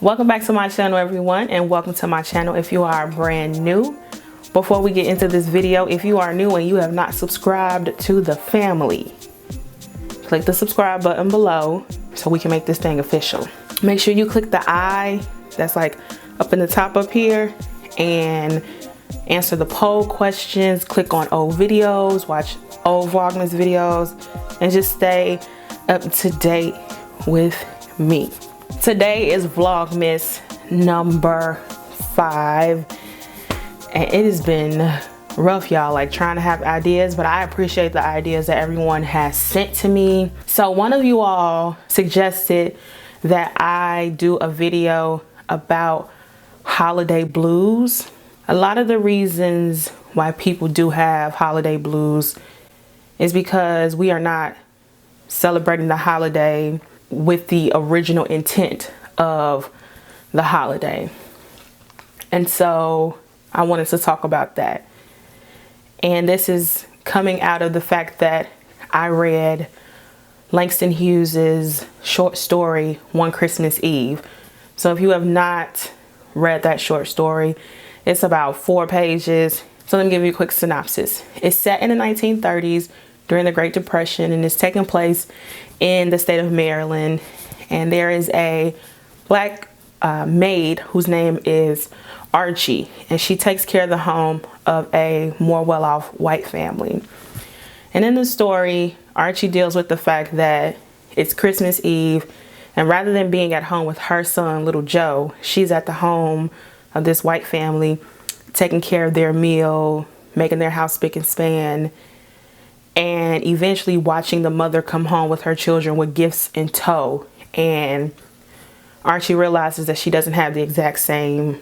Welcome back to my channel, everyone, and welcome to my channel if you are brand new. Before we get into this video, if you are new and you have not subscribed to the family, click the subscribe button below so we can make this thing official. Make sure you click the I that's like up in the top up here and answer the poll questions. Click on old videos, watch old Vlogmas videos, and just stay up to date with me. Today is Vlogmas number 5, and it has been rough, y'all, like trying to have ideas, but I appreciate the ideas that everyone has sent to me. So one of you all suggested that I do a video about holiday blues. A lot of the reasons why people do have holiday blues is because we are not celebrating the holiday with the original intent of the holiday. And so I wanted to talk about that. And this is coming out of the fact that I read Langston Hughes's short story, One Christmas Eve. So if you have not read that short story, it's about 4 pages. So let me give you a quick synopsis. It's set in the 1930s during the Great Depression, and it's taking place in the state of Maryland. And there is a black maid whose name is Archie, and she takes care of the home of a more well-off white family. And in the story, Archie deals with the fact that it's Christmas Eve, and rather than being at home with her son, little Joe, she's at the home of this white family, taking care of their meal, making their house spick and span, and eventually watching the mother come home with her children with gifts in tow. And Archie realizes that she doesn't have the exact same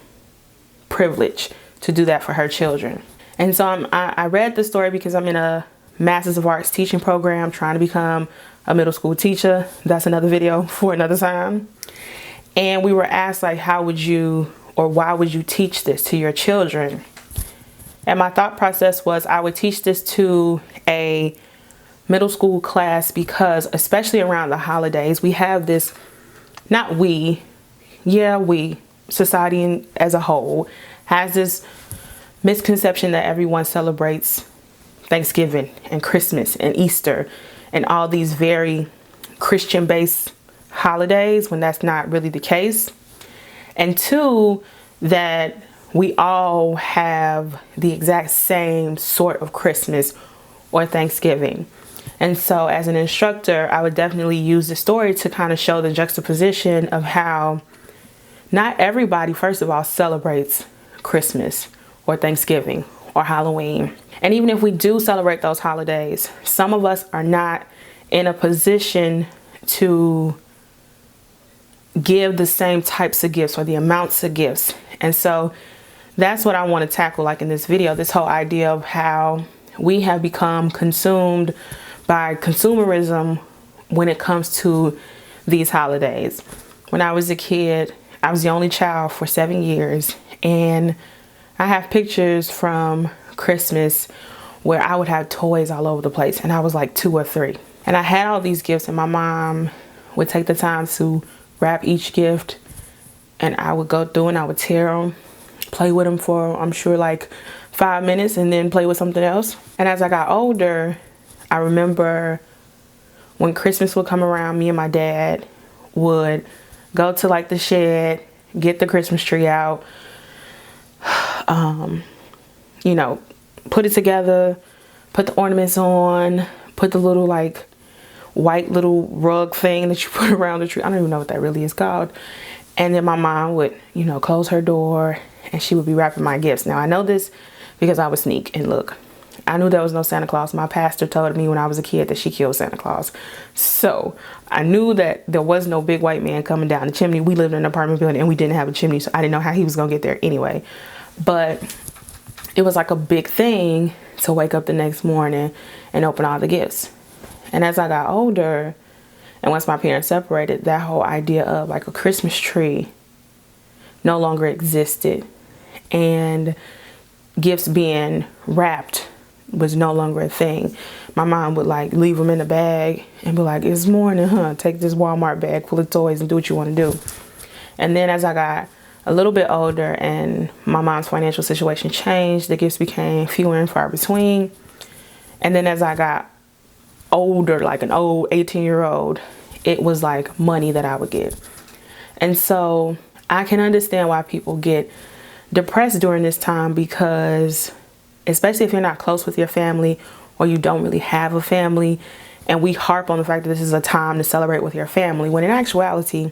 privilege to do that for her children. And so I read the story because I'm in a Masters of Arts teaching program trying to become a middle school teacher. That's another video for another time. And we were asked, like, how would you or why would you teach this to your children? And my thought process was I would teach this to a middle school class because, especially around the holidays, we have this, not we, yeah, we, society as a whole has this misconception that everyone celebrates Thanksgiving and Christmas and Easter and all these very Christian-based holidays, when that's not really the case. And 2, that we all have the exact same sort of Christmas or Thanksgiving. And so as an instructor, I would definitely use the story to kind of show the juxtaposition of how not everybody, first of all, celebrates Christmas or Thanksgiving or Halloween. And even if we do celebrate those holidays, some of us are not in a position to give the same types of gifts or the amounts of gifts. And so that's what I want to tackle, like in this video, this whole idea of how we have become consumed by consumerism when it comes to these holidays. When I was a kid, I was the only child for 7 years, and I have pictures from Christmas where I would have toys all over the place, and I was like 2 or 3. And I had all these gifts, and my mom would take the time to wrap each gift, and I would go through and I would tear them, play with them for, I'm sure, like 5 minutes, and then play with something else. And as I got older, I remember when Christmas would come around, me and my dad would go to like the shed, get the Christmas tree out, you know, put it together, put the ornaments on, put the little like white little rug thing that you put around the tree. I don't even know what that really is called. And then my mom would, you know, close her door and she would be wrapping my gifts. Now I know this because I would sneak and look. I knew there was no Santa Claus. My pastor told me when I was a kid that she killed Santa Claus. So I knew that there was no big white man coming down the chimney. We lived in an apartment building and we didn't have a chimney, so I didn't know how he was going to get there anyway. But it was like a big thing to wake up the next morning and open all the gifts. And as I got older, and once my parents separated, that whole idea of like a Christmas tree no longer existed. And gifts being wrapped was no longer a thing. My mom would like leave them in a bag and be like, it's morning, huh? Take this Walmart bag full of toys and do what you want to do. And then as I got a little bit older and my mom's financial situation changed, the gifts became fewer and far between. And then as I got older, like an old 18-year-old, it was like money that I would get. And so I can understand why people get depressed during this time, because especially if you're not close with your family or you don't really have a family, and we harp on the fact that this is a time to celebrate with your family, when in actuality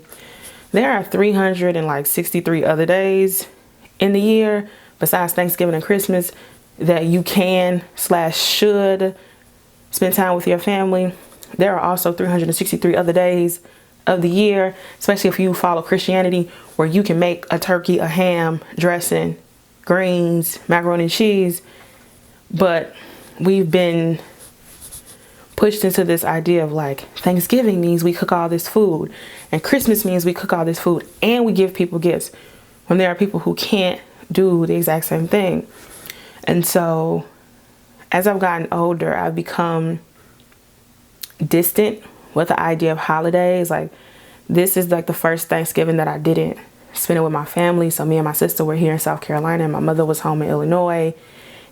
there are 363 other days in the year besides Thanksgiving and Christmas that you can / should spend time with your family. There are also 363 other days of the year, especially if you follow Christianity, where you can make a turkey, a ham, dressing, greens, macaroni and cheese. But we've been pushed into this idea of like, Thanksgiving means we cook all this food, and Christmas means we cook all this food and we give people gifts, when there are people who can't do the exact same thing. And so as I've gotten older, I've become distant with the idea of holidays. Like, this is like the first Thanksgiving that I didn't spend it with my family. So me and my sister were here in South Carolina and my mother was home in Illinois,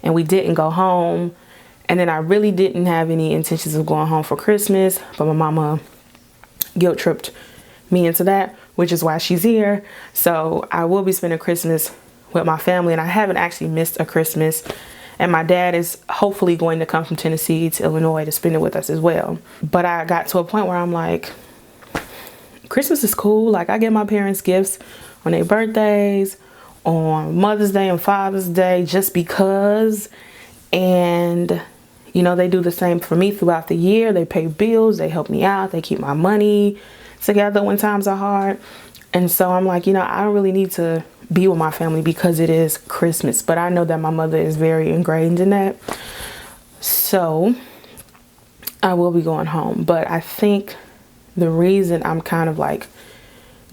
and we didn't go home. And then I really didn't have any intentions of going home for Christmas, but my mama guilt tripped me into that, which is why she's here. So I will be spending Christmas with my family, and I haven't actually missed a Christmas. And my dad is hopefully going to come from Tennessee to Illinois to spend it with us as well. But I got to a point where I'm like, Christmas is cool. Like, I get my parents gifts on their birthdays, on Mother's Day and Father's Day, just because. And you know, they do the same for me throughout the year. They pay bills, they help me out, they keep my money together when times are hard. And so I'm like, you know, I don't really need to be with my family because it is Christmas. But I know that my mother is very ingrained in that. So I will be going home. But I think the reason I'm kind of like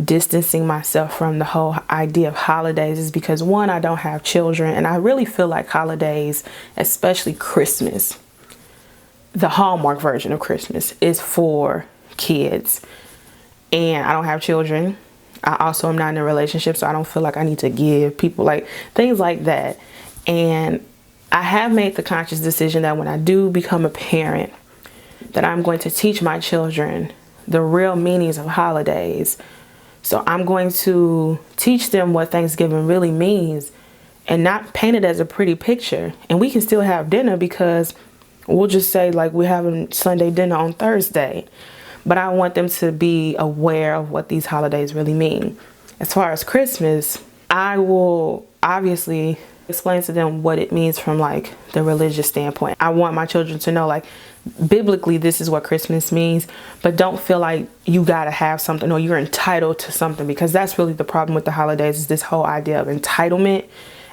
distancing myself from the whole idea of holidays is because, one, I don't have children, and I really feel like holidays, especially Christmas, the Hallmark version of Christmas, is for kids. And I don't have children. I also am not in a relationship, so I don't feel like I need to give people like things like that. And I have made the conscious decision that when I do become a parent, that I'm going to teach my children the real meanings of holidays. So I'm going to teach them what Thanksgiving really means and not paint it as a pretty picture. And we can still have dinner, because we'll just say like we're having Sunday dinner on Thursday. But I want them to be aware of what these holidays really mean. As far as Christmas, I will obviously explain to them what it means from like the religious standpoint. I want my children to know, like, biblically, this is what Christmas means, but don't feel like you gotta have something or you're entitled to something, because that's really the problem with the holidays, is this whole idea of entitlement.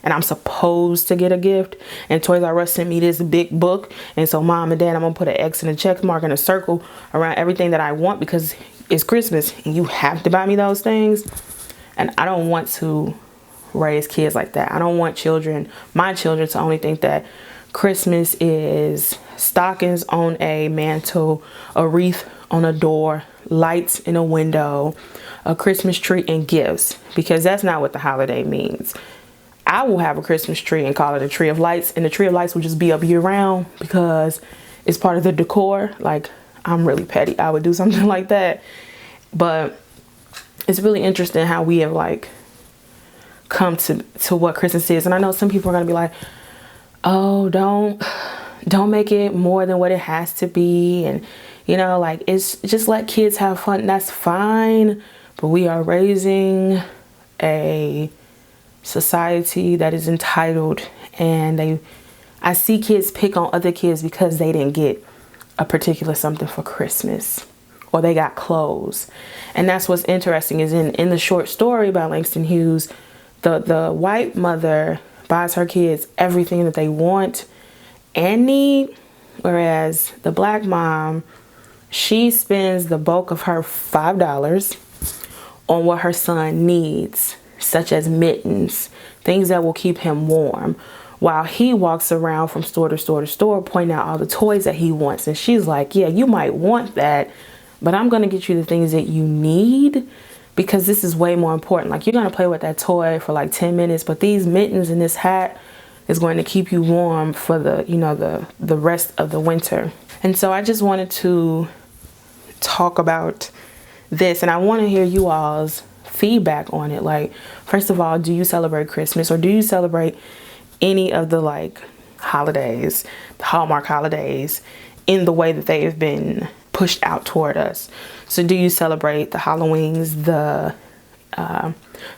And I'm supposed to get a gift, and Toys R Us sent me this big book, and so mom and dad, I'm gonna put an X and a check mark and a circle around everything that I want because it's Christmas and you have to buy me those things. And I don't want to raise kids like that. I don't want my children to only think that Christmas is stockings on a mantle, a wreath on a door, lights in a window, a Christmas tree, and gifts, because that's not what the holiday means. I will have a Christmas tree and call it a tree of lights, and the tree of lights will just be up year round because it's part of the decor. Like, I'm really petty. I would do something like that. But it's really interesting how we have like come to what Christmas is. And I know some people are gonna be like, oh, don't make it more than what it has to be, and you know, like, it's just let kids have fun. That's fine, but we are raising a society that is entitled, and I see kids pick on other kids because they didn't get a particular something for Christmas, or they got clothes. And that's what's interesting, is in the short story by Langston Hughes, the white mother buys her kids everything that they want and need, whereas the black mom, she spends the bulk of her $5 on what her son needs, such as mittens, things that will keep him warm, while he walks around from store to store to store pointing out all the toys that he wants. And she's like, yeah, you might want that, but I'm going to get you the things that you need, because this is way more important. Like, you're gonna play with that toy for like 10 minutes, but these mittens and this hat is going to keep you warm for the, you know, the rest of the winter. And so I just wanted to talk about this, and I want to hear you all's feedback on it. Like, first of all, do you celebrate Christmas, or do you celebrate any of the like holidays, the Hallmark holidays, in the way that they have been pushed out toward us? So do you celebrate the Halloweens, the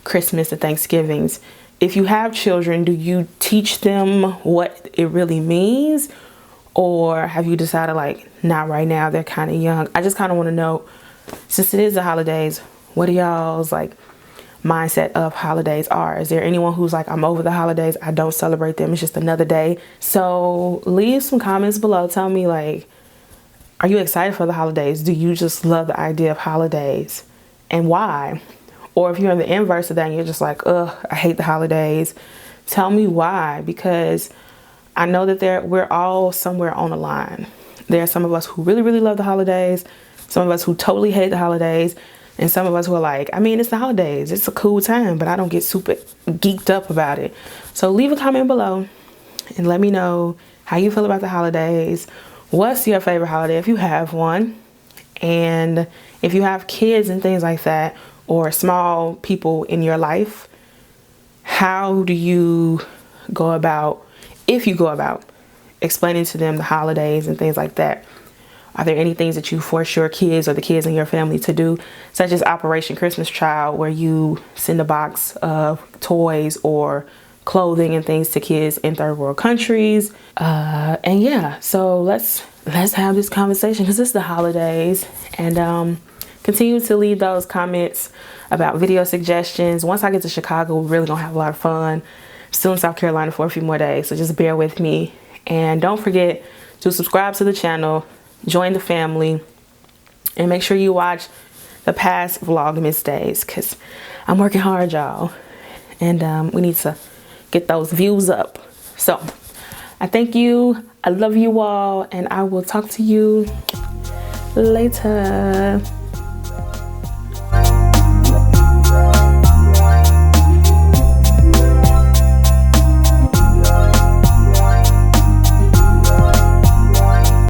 Christmas, the Thanksgivings? If you have children, do you teach them what it really means? Or have you decided like, not right now, they're kind of young? I just kind of want to know, since it is the holidays, what are y'all's like mindset of holidays are? Is there anyone who's like, I'm over the holidays, I don't celebrate them, it's just another day? So leave some comments below. Tell me, like, are you excited for the holidays? Do you just love the idea of holidays, and why? Or if you're in the inverse of that and you're just like, ugh, I hate the holidays, tell me why. Because I know that we're all somewhere on the line. There are some of us who really, really love the holidays, some of us who totally hate the holidays, and some of us who are like, I mean, it's the holidays, it's a cool time, but I don't get super geeked up about it. So leave a comment below and let me know how you feel about the holidays. What's your favorite holiday if you have one? And if you have kids and things like that, or small people in your life, how do you go about, if you go about, explaining to them the holidays and things like that? Are there any things that you force your kids or the kids in your family to do, such as Operation Christmas Child, where you send a box of toys or clothing and things to kids in third world countries? And yeah, so let's have this conversation, because it's the holidays. And continue to leave those comments about video suggestions. Once I get to Chicago, we're really gonna have a lot of fun. Still in South Carolina for a few more days, so just bear with me. And don't forget to subscribe to the channel, join the family, and make sure you watch the past Vlogmas days, because I'm working hard, y'all. And we need to get those views up. So I thank you, I love you all, and I will talk to you later.